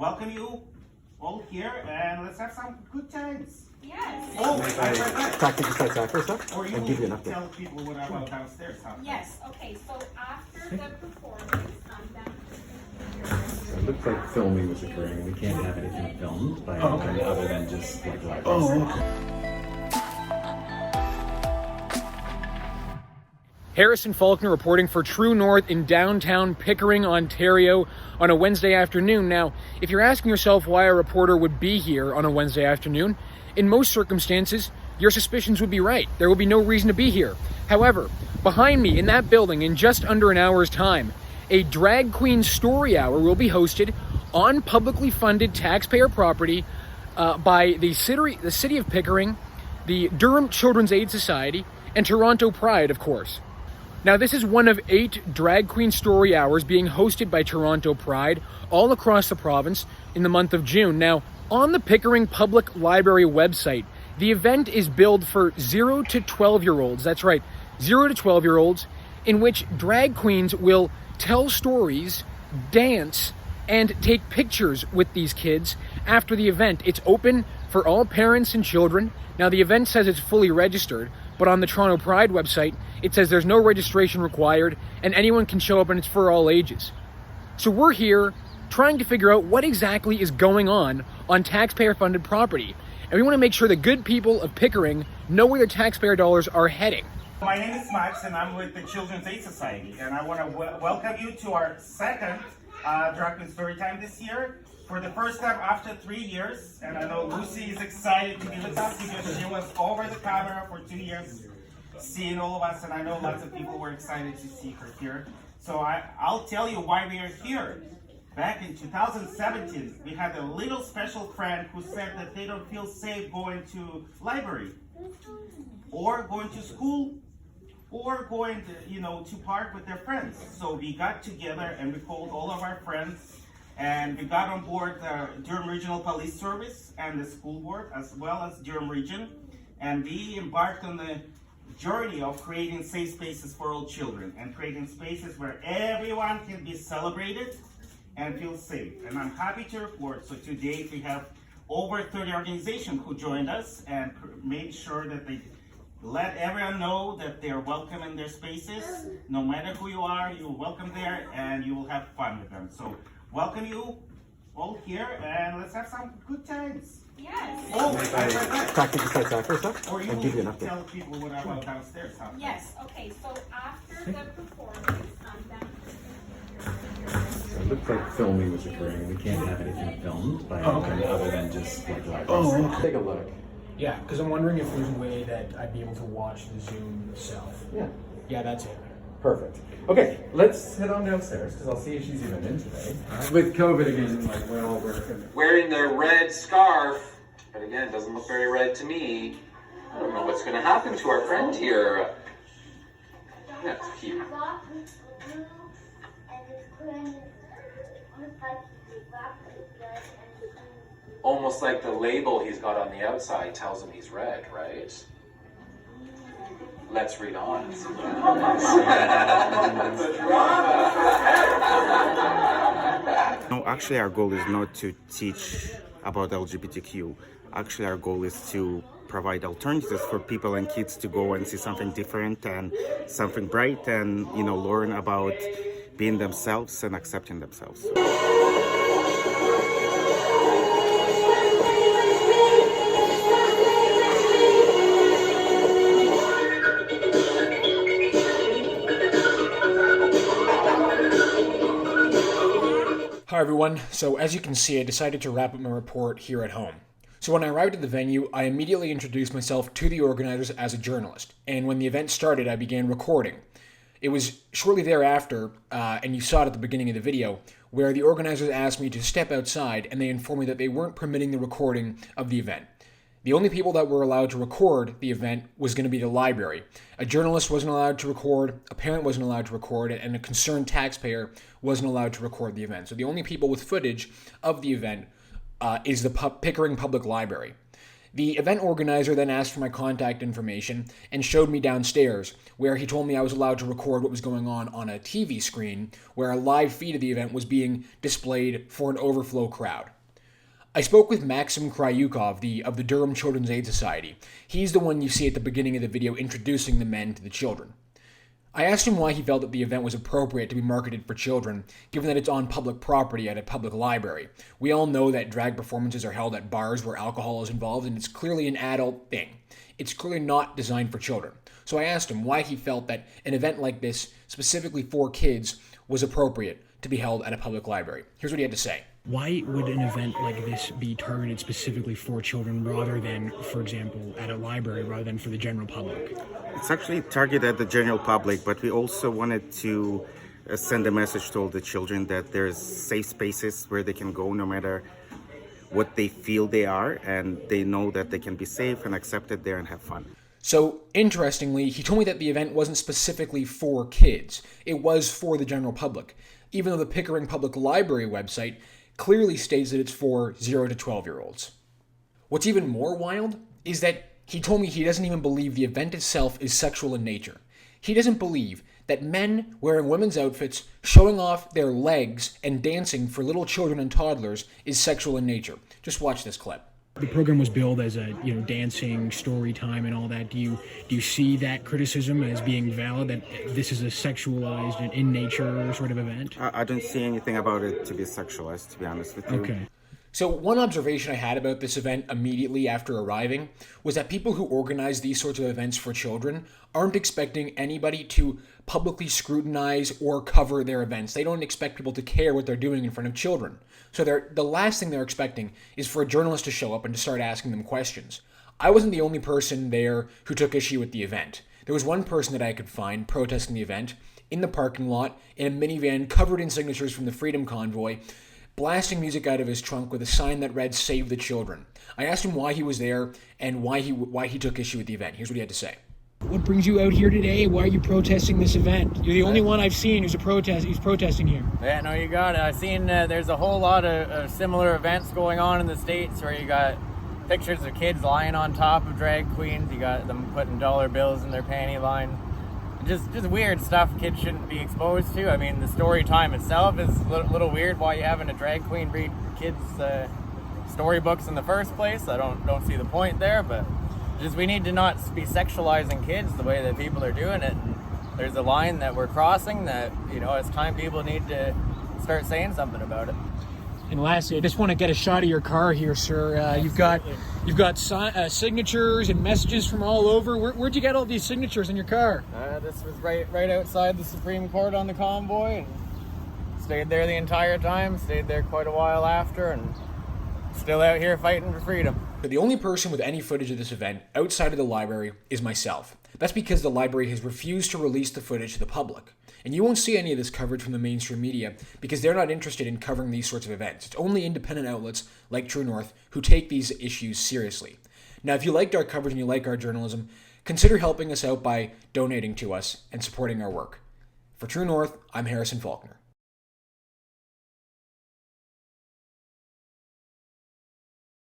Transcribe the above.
welcome you all here and let's have some good times. Yes. Oh, I forgot. Practice Taxpayer stuff Or you and give you an will update. tell people what about downstairs. Huh? Yes. Okay. So after the performance, It looks like filming was occurring. We can't have anything filmed by anything other than just like live. Harrison Faulkner reporting for True North in downtown Pickering, Ontario on a Wednesday afternoon. Now, if you're asking yourself why a reporter would be here on a Wednesday afternoon, in most circumstances, your suspicions would be right. There will be no reason to be here. However, behind me in that building in just under an hour's time, a drag queen story hour will be hosted on publicly funded taxpayer property by the city of Pickering, the Durham Children's Aid Society, and Toronto Pride, of course. Now, this is one of 8 drag queen story hours being hosted by Toronto Pride all across the province in the month of June. Now, on the Pickering Public Library website, the event is billed for 0 to 12-year-olds. That's right, 0 to 12-year-olds, in which drag queens will tell stories, dance, and take pictures with these kids after the event. It's open for all parents and children. Now, the event says it's fully registered, but on the Toronto Pride website, it says there's no registration required and anyone can show up and it's for all ages. So we're here trying to figure out what exactly is going on taxpayer-funded property. And we want to make sure the good people of Pickering know where their taxpayer dollars are heading. My name is Max and I'm with the Children's Aid Society and I want to welcome you to our second Drag Queen Story Time this year. For the first time after 3 years, and I know Lucy is excited to be with us because she was over the camera for 2 years seeing all of us, and I know lots of people were excited to see her here. So I'll tell you why we are here. Back in 2017, we had a little special friend who said that they don't feel safe going to library or going to school or going to park with their friends. So we got together and we called all of our friends and we got on board the Durham Regional Police Service and the school board as well as Durham Region, and we embarked on the journey of creating safe spaces for all children and creating spaces where everyone can be celebrated and feel safe. And I'm happy to report, so today we have over 30 organizations who joined us and made sure that they let everyone know that they're welcome in their spaces. No matter who you are, you're welcome there and you will have fun with them. So welcome you all here and let's have some good times. Yes. Oh, I forgot. Practice Taxpayer stuff Or you and give you an will update. tell people what about downstairs. Huh? Yes. Okay. So after the performance, It looks like filming was occurring. We can't have anything filmed by anything other than just like live. Take a look. Yeah, because I'm wondering if there's a way that I'd be able to watch the Zoom itself. Yeah. Yeah, that's it. Perfect. Okay, let's head on downstairs because I'll see if she's even in today. With COVID again, like we're all working. Wearing the red scarf, but again, doesn't look very red to me. I don't know what's going to happen to our friend here. That's cute. Almost like the label he's got on the outside tells him he's red, right? Let's read on. No, actually our goal is not to teach about LGBTQ. Actually our goal is to provide alternatives for people and kids to go and see something different and something bright and, learn about being themselves and accepting themselves. Hi everyone. So as you can see, I decided to wrap up my report here at home. So when I arrived at the venue, I immediately introduced myself to the organizers as a journalist, and when the event started, I began recording. It was shortly thereafter, and you saw it at the beginning of the video, where the organizers asked me to step outside and they informed me that they weren't permitting the recording of the event. The only people that were allowed to record the event was going to be the library. A journalist wasn't allowed to record, a parent wasn't allowed to record, and a concerned taxpayer wasn't allowed to record the event. So the only people with footage of the event is the Pickering Public Library. The event organizer then asked for my contact information and showed me downstairs, where he told me I was allowed to record what was going on a TV screen, where a live feed of the event was being displayed for an overflow crowd. I spoke with Maxim Kryukov of the Durham Children's Aid Society. He's the one you see at the beginning of the video introducing the men to the children. I asked him why he felt that the event was appropriate to be marketed for children, given that it's on public property at a public library. We all know that drag performances are held at bars where alcohol is involved, and it's clearly an adult thing. It's clearly not designed for children. So I asked him why he felt that an event like this, specifically for kids, was appropriate to be held at a public library. Here's what he had to say. Why would an event like this be targeted specifically for children rather than, for example, at a library, rather than for the general public? It's actually targeted at the general public, but we also wanted to send a message to all the children that there's safe spaces where they can go no matter what they feel they are, and they know that they can be safe and accepted there and have fun. So, interestingly, he told me that the event wasn't specifically for kids. It was for the general public, even though the Pickering Public Library website clearly states that it's for 0 to 12-year-olds. What's even more wild is that he told me he doesn't even believe the event itself is sexual in nature. He doesn't believe that men wearing women's outfits, showing off their legs, and dancing for little children and toddlers is sexual in nature. Just watch this clip. The program was billed as a, dancing, story time and all that. Do you see that criticism as being valid, that this is a sexualized and in nature sort of event? I don't see anything about it to be sexualized, to be honest with you. Okay. So one observation I had about this event immediately after arriving was that people who organize these sorts of events for children aren't expecting anybody to publicly scrutinize or cover their events. They don't expect people to care what they're doing in front of children. So the last thing they're expecting is for a journalist to show up and to start asking them questions. I wasn't the only person there who took issue with the event. There was one person that I could find protesting the event in the parking lot in a minivan covered in signatures from the Freedom Convoy, blasting music out of his trunk with a sign that read, "Save the Children." I asked him why he was there and why he took issue with the event. Here's what he had to say. What brings you out here today? Why are you protesting this event? You're the only one I've seen who's protesting here. Yeah, no, you got it. I've seen there's a whole lot of similar events going on in the States where you got pictures of kids lying on top of drag queens. You got them putting dollar bills in their panty line. Just weird stuff kids shouldn't be exposed to. I mean, the story time itself is a little weird. Why you having a drag queen read kids' storybooks in the first place? I don't see the point there, but just we need to not be sexualizing kids the way that people are doing it. And there's a line that we're crossing that, it's time people need to start saying something about it. And lastly, I just want to get a shot of your car here, sir. You've got signatures and messages from all over. Where'd you get all these signatures in your car? This was right outside the Supreme Court on the convoy, and stayed there the entire time. Stayed there quite a while after, and still out here fighting for freedom. The only person with any footage of this event outside of the library is myself. That's because the library has refused to release the footage to the public. And you won't see any of this coverage from the mainstream media because they're not interested in covering these sorts of events. It's only independent outlets like True North who take these issues seriously. Now, if you liked our coverage and you like our journalism, consider helping us out by donating to us and supporting our work. For True North, I'm Harrison Faulkner.